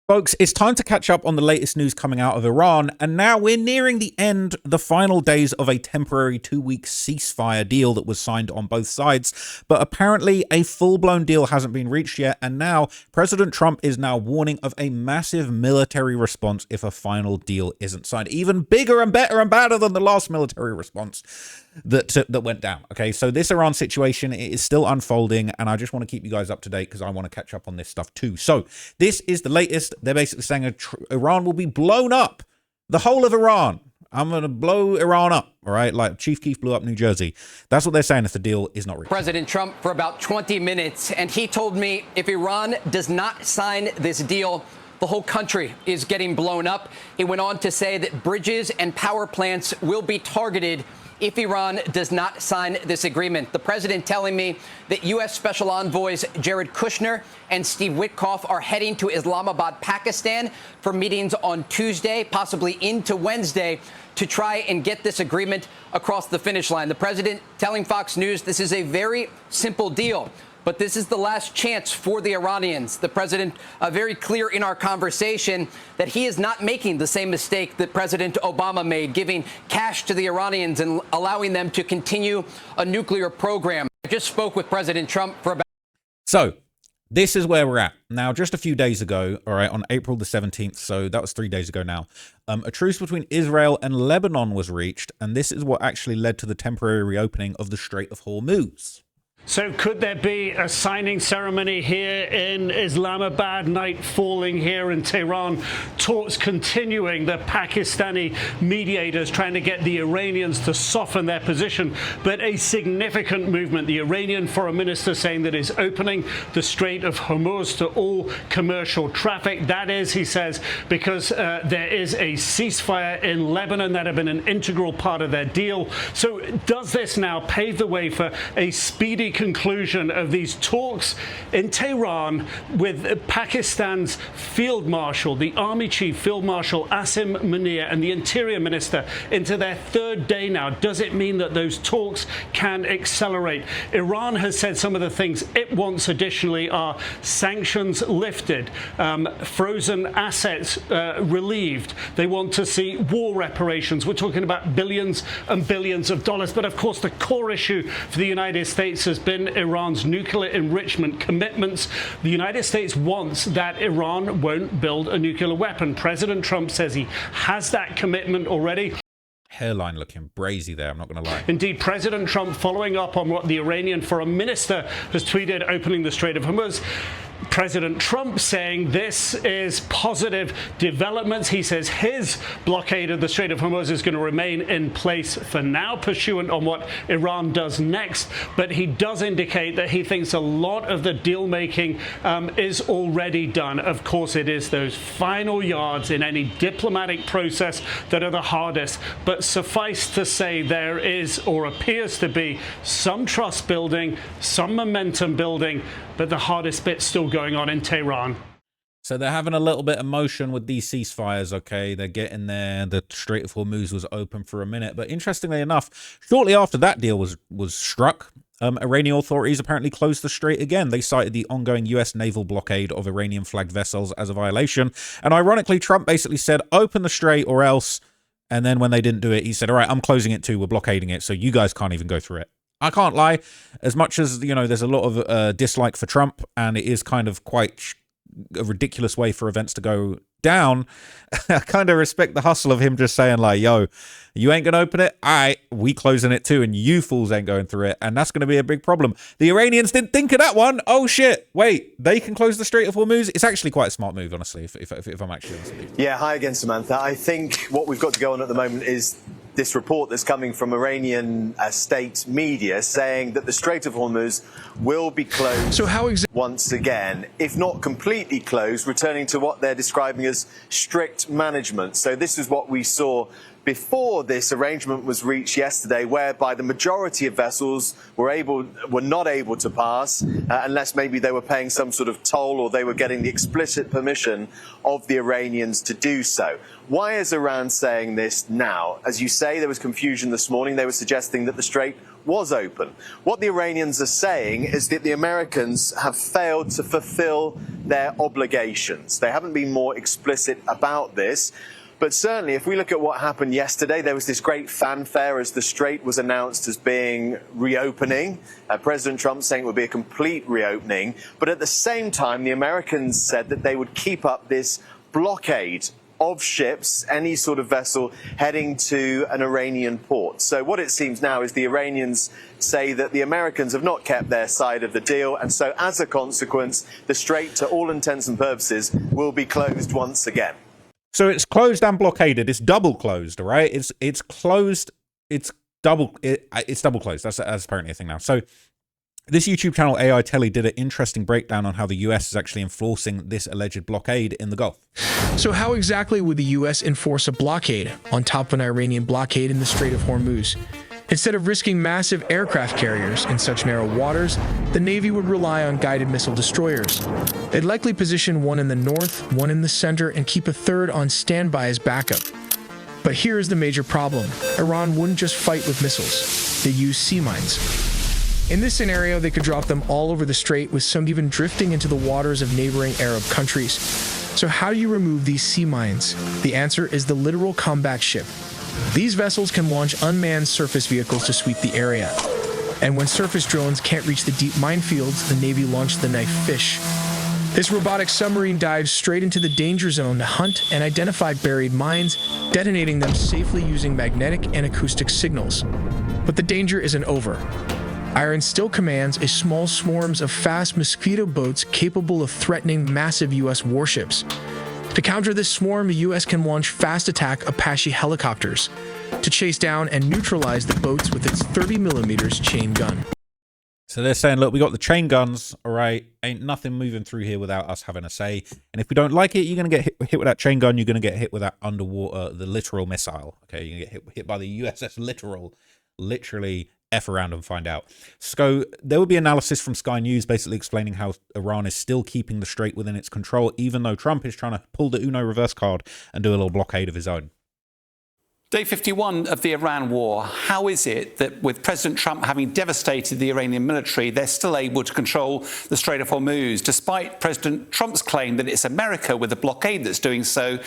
Folks, it's time to catch up on the latest news coming out of Iran, and now we're nearing the final days of a temporary 2-week ceasefire deal that was signed on both sides, but apparently a full-blown deal hasn't been reached yet, and now President Trump is now warning of a massive military response if a final deal isn't signed, even bigger and better and badder than the last military response that went down. Okay, so this Iran situation, it is still unfolding, and I just want to keep you guys up to date because I want to catch up on this stuff too. So this is the latest. They're basically saying Iran will be blown up. The whole of Iran. I'm going to blow Iran up, all right? Like Chief Keef blew up New Jersey. That's what they're saying if the deal is not reached. President Trump for about 20 minutes, and he told me if Iran does not sign this deal, the whole country is getting blown up. He went on to say that bridges and power plants will be targeted if Iran does not sign this agreement. The president telling me that U.S. Special Envoys Jared Kushner and Steve Witkoff are heading to Islamabad, Pakistan for meetings on Tuesday, possibly into Wednesday, to try and get this agreement across the finish line. The president telling Fox News this is a very simple deal, but this is the last chance for the Iranians. The president very clear in our conversation that he is not making the same mistake that President Obama made, giving cash to the Iranians and allowing them to continue a nuclear program. I just spoke with President Trump for about... So this is where we're at. Now, just a few days ago, all right, on April the 17th, so that was 3 days ago now, a truce between Israel and Lebanon was reached, and this is what actually led to the temporary reopening of the Strait of Hormuz. So could there be a signing ceremony here in Islamabad, night falling here in Tehran, talks continuing, the Pakistani mediators trying to get the Iranians to soften their position, but a significant movement. The Iranian foreign minister saying that is opening the Strait of Hormuz to all commercial traffic. That is, he says, because there is a ceasefire in Lebanon that had been an integral part of their deal. So does this now pave the way for a speedy conclusion of these talks in Tehran with Pakistan's Field Marshal, the Army Chief Field Marshal Asim Munir, and the Interior Minister into their third day now? Does it mean that those talks can accelerate? Iran has said some of the things it wants additionally are sanctions lifted, frozen assets relieved. They want to see war reparations. We're talking about billions and billions of dollars. But of course, the core issue for the United States has been Iran's nuclear enrichment commitments. The United States wants that Iran won't build a nuclear weapon. President Trump says he has that commitment already. Hairline looking brazy there, I'm not going to lie. Indeed, President Trump following up on what the Iranian foreign minister has tweeted opening the Strait of Hormuz. President Trump saying this is positive developments. He says his blockade of the Strait of Hormuz is going to remain in place for now, pursuant on what Iran does next. But he does indicate that he thinks a lot of the deal making is already done. Of course, it is those final yards in any diplomatic process that are the hardest. But suffice to say, there is or appears to be some trust building, some momentum building, but the hardest bit's still going on in Tehran. So they're having a little bit of motion with these ceasefires, okay? They're getting there. The Strait of Hormuz was open for a minute. But interestingly enough, shortly after that deal was struck, Iranian authorities apparently closed the strait again. They cited the ongoing U.S. naval blockade of Iranian-flagged vessels as a violation. And ironically, Trump basically said, open the strait or else. And then when they didn't do it, he said, all right, I'm closing it too. We're blockading it. So you guys can't even go through it. I can't lie, as much as, you know, there's a lot of dislike for Trump, and it is kind of quite a ridiculous way for events to go down, I kind of respect the hustle of him just saying like, yo, you ain't going to open it? All right, we closing it too, and you fools ain't going through it, and that's going to be a big problem. The Iranians didn't think of that one. Oh, shit. Wait, they can close the Strait of Hormuz? It's actually quite a smart move, honestly, if I'm actually honest with you. Yeah, hi again, Samantha. I think what we've got to go on at the moment is this report that's coming from Iranian state media saying that the Strait of Hormuz will be closed once again, if not completely closed, returning to what they're describing as strict management. So this is what we saw before this arrangement was reached yesterday, whereby the majority of vessels were not able to pass unless maybe they were paying some sort of toll or they were getting the explicit permission of the Iranians to do so. Why is Iran saying this now? As you say, there was confusion this morning. They were suggesting that the Strait was open. What the Iranians are saying is that the Americans have failed to fulfill their obligations. They haven't been more explicit about this. But certainly, if we look at what happened yesterday, there was this great fanfare as the Strait was announced as being reopening. President Trump saying it would be a complete reopening. But at the same time, the Americans said that they would keep up this blockade of ships, any sort of vessel heading to an Iranian port. So what it seems now is the Iranians say that the Americans have not kept their side of the deal. And so as a consequence, the Strait, to all intents and purposes, will be closed once again. So it's closed and blockaded. It's double closed, all right? It's closed. It's double closed. That's apparently a thing now. So this YouTube channel, AI Telly, did an interesting breakdown on how the US is actually enforcing this alleged blockade in the Gulf. So how exactly would the US enforce a blockade on top of an Iranian blockade in the Strait of Hormuz? Instead of risking massive aircraft carriers in such narrow waters, the Navy would rely on guided missile destroyers. They'd likely position one in the north, one in the center, and keep a third on standby as backup. But here is the major problem. Iran wouldn't just fight with missiles. They use sea mines. In this scenario, they could drop them all over the strait, with some even drifting into the waters of neighboring Arab countries. So how do you remove these sea mines? The answer is the literal combat ship. These vessels can launch unmanned surface vehicles to sweep the area. And when surface drones can't reach the deep minefields, the Navy launched the knife fish. This robotic submarine dives straight into the danger zone to hunt and identify buried mines, detonating them safely using magnetic and acoustic signals. But the danger isn't over. Iran still commands a small swarms of fast Mosquito boats capable of threatening massive US warships. To counter this swarm, the US can launch fast-attack Apache helicopters to chase down and neutralize the boats with its 30mm chain gun. So they're saying, look, we got the chain guns, all right? Ain't nothing moving through here without us having a say. And if we don't like it, you're going to get hit with that chain gun. You're going to get hit with that underwater, the littoral missile. Okay, you're going to get hit by the USS Littoral. Literally F around and find out. So there will be analysis from Sky News basically explaining how Iran is still keeping the strait within its control, even though Trump is trying to pull the Uno reverse card and do a little blockade of his own. Day 51 of the Iran war. How is it that with President Trump having devastated the Iranian military, they're still able to control the Strait of Hormuz, despite President Trump's claim that it's America with the blockade that's doing so,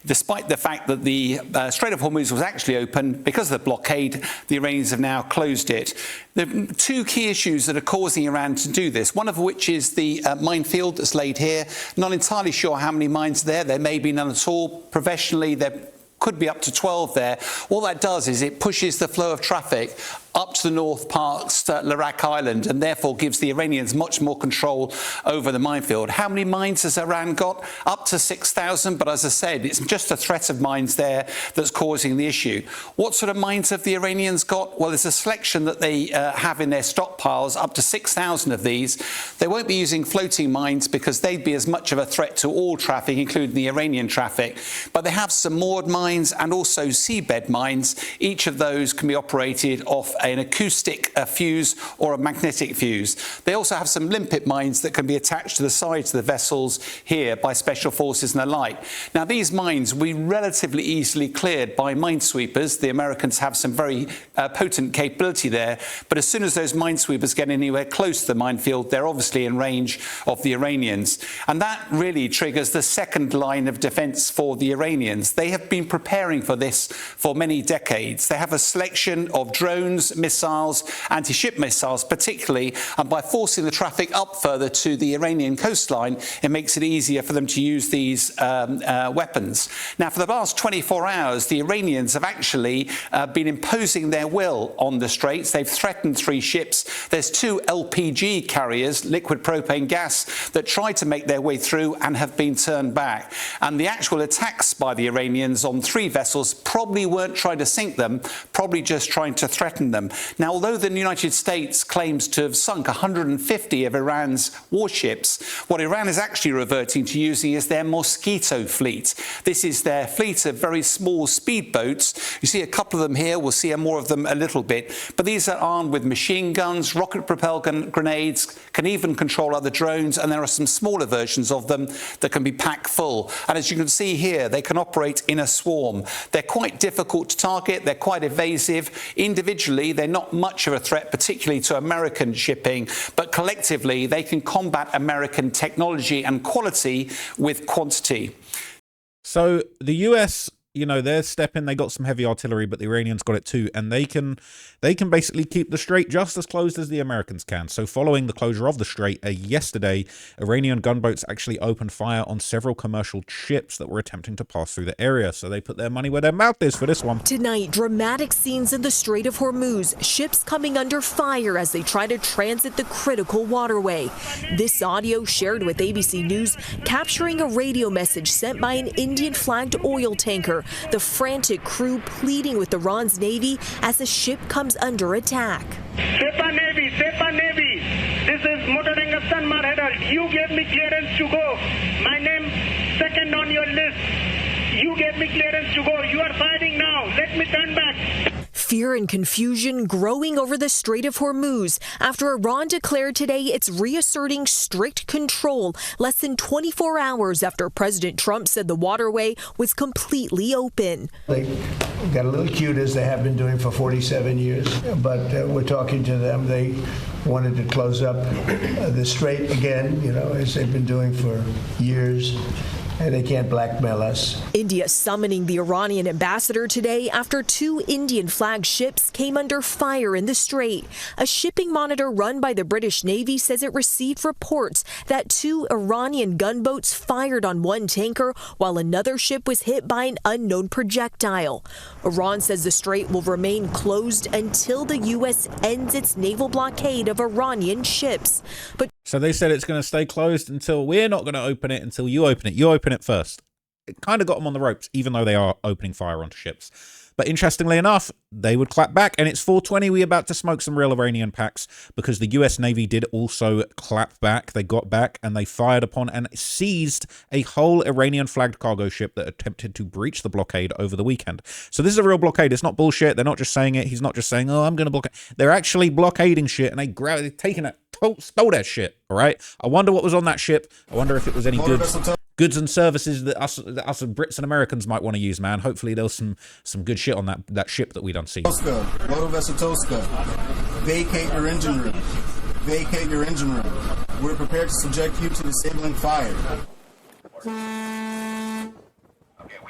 despite the fact that the Strait of Hormuz was actually open because of the blockade, the Iranians have now closed it. There are two key issues that are causing Iran to do this, one of which is the minefield that's laid here. Not entirely sure how many mines are there. There may be none at all. Professionally, there could be up to 12 there. All that does is it pushes the flow of traffic up to the north past Larak Island, and therefore gives the Iranians much more control over the minefield. How many mines has Iran got? Up to 6,000, but as I said, it's just the threat of mines there that's causing the issue. What sort of mines have the Iranians got? Well, there's a selection that they have in their stockpiles, up to 6,000 of these. They won't be using floating mines because they'd be as much of a threat to all traffic, including the Iranian traffic. But they have some moored mines and also seabed mines. Each of those can be operated off an acoustic fuse or a magnetic fuse. They also have some limpet mines that can be attached to the sides of the vessels here by special forces and the like. Now, these mines will be relatively easily cleared by minesweepers. The Americans have some very potent capability there, but as soon as those minesweepers get anywhere close to the minefield, they're obviously in range of the Iranians. And that really triggers the second line of defense for the Iranians. They have been preparing for this for many decades. They have a selection of drones, missiles, anti-ship missiles particularly, and by forcing the traffic up further to the Iranian coastline, it makes it easier for them to use these weapons. Now, for the last 24 hours, the Iranians have actually been imposing their will on the straits. They've threatened 3 ships. There's 2 LPG carriers, liquid propane gas, that tried to make their way through and have been turned back. And the actual attacks by the Iranians on 3 vessels probably weren't trying to sink them, probably just trying to threaten them. them. Now, although the United States claims to have sunk 150 of Iran's warships, what Iran is actually reverting to using is their Mosquito fleet. This is their fleet of very small speedboats. You see a couple of them here. We'll see more of them a little bit. But these are armed with machine guns, rocket-propelled grenades, can even control other drones, and there are some smaller versions of them that can be packed full. And as you can see here, they can operate in a swarm. They're quite difficult to target. They're quite evasive. Individually, they're not much of a threat, particularly to American shipping, but collectively, they can combat American technology and quality with quantity. So the US, you know, they're stepping, they got some heavy artillery, but the Iranians got it too, and they can basically keep the strait just as closed as the Americans can. So following the closure of the strait yesterday, Iranian gunboats actually opened fire on several commercial ships that were attempting to pass through the area. So they put their money where their mouth is for this one. Tonight, dramatic scenes in the Strait of Hormuz, ships coming under fire as they try to transit the critical waterway. This audio shared with ABC News, capturing a radio message sent by an Indian-flagged oil tanker. The frantic crew pleading with Iran's Navy as the ship comes under attack. Sepa Navy, this is Motoring Afghan Marhedar. You gave me clearance to go. My name second on your list. You gave me clearance to go. You are fighting now. Let me turn back. Fear and confusion growing over the Strait of Hormuz after Iran declared today it's reasserting strict control less than 24 hours after President Trump said the waterway was completely open. They got a little cute, as they have been doing for 47 years, but we're talking to them. They wanted to close up the strait again, you know, as they've been doing for years. And they can't blackmail us. India summoning the Iranian ambassador today after 2 Indian flagged ships came under fire in the strait. A shipping monitor run by the British Navy says it received reports that 2 Iranian gunboats fired on one tanker while another ship was hit by an unknown projectile. Iran says the strait will remain closed until the U.S. ends its naval blockade of Iranian ships. But So they said it's going to stay closed until we're not going to open it until you open it. You open it first. It kind of got them on the ropes, even though they are opening fire onto ships. But interestingly enough, they would clap back. And it's 4:20. We're about to smoke some real Iranian packs because the US Navy did also clap back. They got back and they fired upon and seized a whole Iranian flagged cargo ship that attempted to breach the blockade over the weekend. So this is a real blockade. It's not bullshit. They're not just saying it. He's not just saying, oh, I'm going to blockade. They're actually blockading shit and they're taking it. Stole that shit, all right? I wonder what was on that ship. I wonder if it was any goods and services that us Brits and Americans might want to use, man. Hopefully there was some good shit on that ship that we don't see. Motor Vessel Tosca, vacate your engine room. Vacate your engine room. We're prepared to subject you to disabling fire.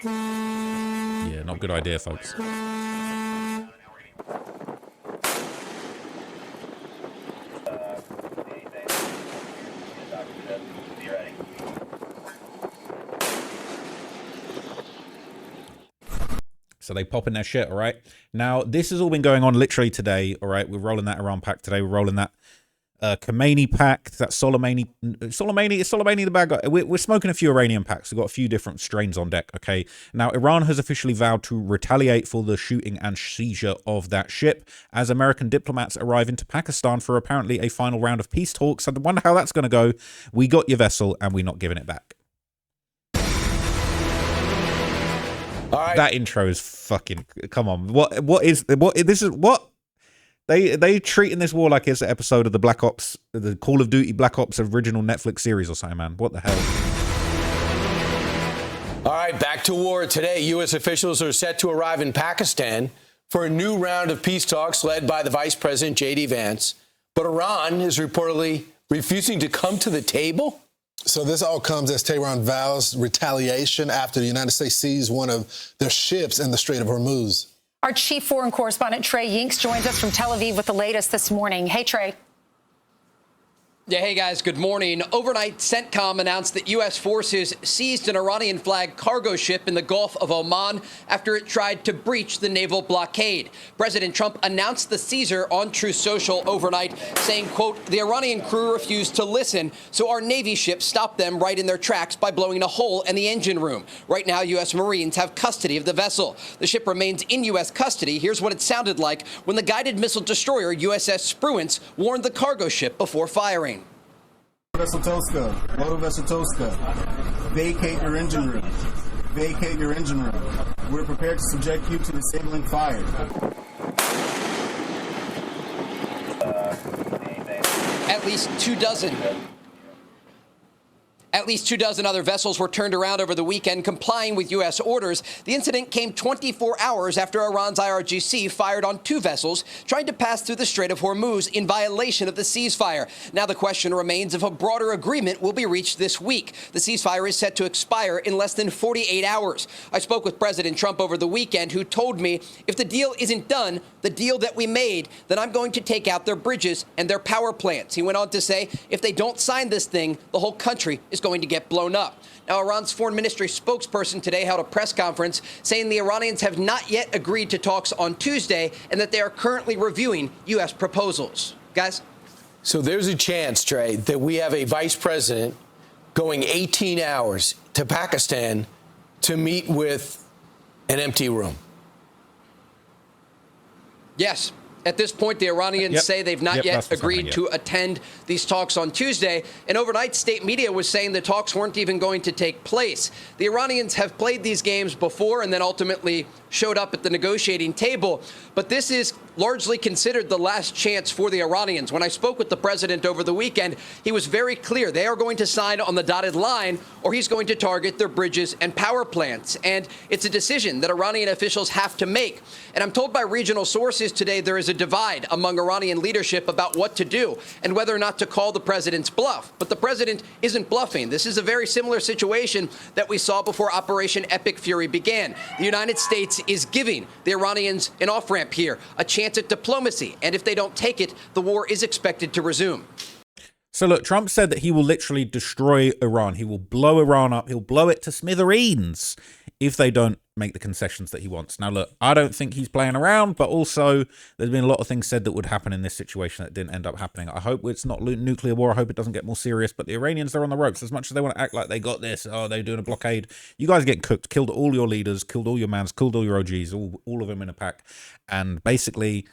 Yeah, not a good idea, folks. So they pop in their shit, all right? Now, this has all been going on literally today, all right? We're rolling that Iran pack today. We're rolling that Khomeini pack, that Soleimani the bad guy. We're smoking a few Iranian packs. We've got a few different strains on deck, okay? Now, Iran has officially vowed to retaliate for the shooting and seizure of that ship as American diplomats arrive into Pakistan for apparently a final round of peace talks. I wonder how that's going to go. We got your vessel and we're not giving it back. All right. That intro is fucking, come on. They treating this war like it's an episode of the Black Ops, the Call of Duty Black Ops original Netflix series or something, man. What the hell? All right, back to war. Today, U.S. officials are set to arrive in Pakistan for a new round of peace talks led by the Vice President, J.D. Vance. But Iran is reportedly refusing to come to the table. So this all comes as Tehran vows retaliation after the United States seized one of their ships in the Strait of Hormuz. Our chief foreign correspondent, Trey Yinks, joins us from Tel Aviv with the latest this morning. Hey, Trey. Yeah, hey guys, good morning. Overnight, CENTCOM announced that U.S. forces seized an Iranian flag cargo ship in the Gulf of Oman after it tried to breach the naval blockade. President Trump announced the seizure on Truth Social overnight, saying, quote, the Iranian crew refused to listen, so our Navy ship stopped them right in their tracks by blowing a hole in the engine room. Right now, U.S. Marines have custody of the vessel. The ship remains in U.S. custody. Here's what it sounded like when the guided missile destroyer USS Spruance warned the cargo ship before firing. Vessel Tosca, Loto Vessel Tosca, vacate your engine room. Vacate your engine room. We're prepared to subject you to disabling fire. At least two dozen other vessels were turned around over the weekend, complying with U.S. orders. The incident came 24 hours after Iran's IRGC fired on two vessels trying to pass through the Strait of Hormuz in violation of the ceasefire. Now the question remains if a broader agreement will be reached this week. The ceasefire is set to expire in less than 48 hours. I spoke with President Trump over the weekend, who told me if the deal isn't done, the deal that we made, then I'm going to take out their bridges and their power plants. He went on to say if they don't sign this thing, the whole country is going to get blown up. Now, Iran's foreign ministry spokesperson today held a press conference saying the Iranians have not yet agreed to talks on Tuesday and that they are currently reviewing U.S. proposals. Guys? So there's a chance, Trey, that we have a vice president going 18 hours to Pakistan to meet with an empty room. Yes. At this point, the Iranians say they've not yet agreed to attend these talks on Tuesday. And overnight, state media was saying the talks weren't even going to take place. The Iranians have played these games before and then ultimately showed up at the negotiating table. But this is largely considered the last chance for the Iranians. When I spoke with the president over the weekend, he was very clear. They are going to sign on the dotted line, or he's going to target their bridges and power plants. And it's a decision that Iranian officials have to make. And I'm told by regional sources today there is a divide among Iranian leadership about what to do and whether or not to call the president's bluff. But the president isn't bluffing. This is a very similar situation that we saw before Operation Epic Fury began. The United States is giving the Iranians an off-ramp here, a chance at diplomacy. And if they don't take it, the war is expected to resume. So look, Trump said that he will literally destroy Iran. He will blow Iran up. He'll blow it to smithereens if they don't make the concessions that he wants. Now, look, I don't think he's playing around, but also there's been a lot of things said that would happen in this situation that didn't end up happening. I hope it's not nuclear war. I hope it doesn't get more serious, but the Iranians, they're on the ropes. As much as they want to act like they got this, oh, they're doing a blockade, you guys get cooked, killed all your leaders, killed all your mans, killed all your OGs, all of them in a pack. And basically,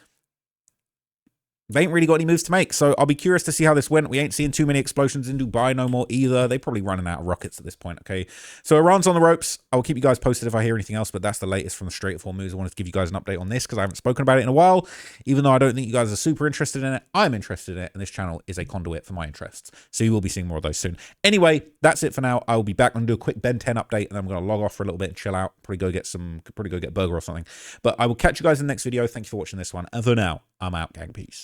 they ain't really got any moves to make. So I'll be curious to see how this went. We ain't seeing too many explosions in Dubai no more either. They're probably running out of rockets at this point, okay? So Iran's on the ropes. I'll keep you guys posted if I hear anything else, but that's the latest from the Strait of Hormuz. I wanted to give you guys an update on this because I haven't spoken about it in a while. Even though I don't think you guys are super interested in it, I'm interested in it, and this channel is a conduit for my interests. So you will be seeing more of those soon. Anyway, that's it for now. I will be back and do a quick Ben 10 update, and then I'm going to log off for a little bit and chill out. Probably go get a burger or something. But I will catch you guys in the next video. Thank you for watching this one. And for now, I'm out, gang. Peace.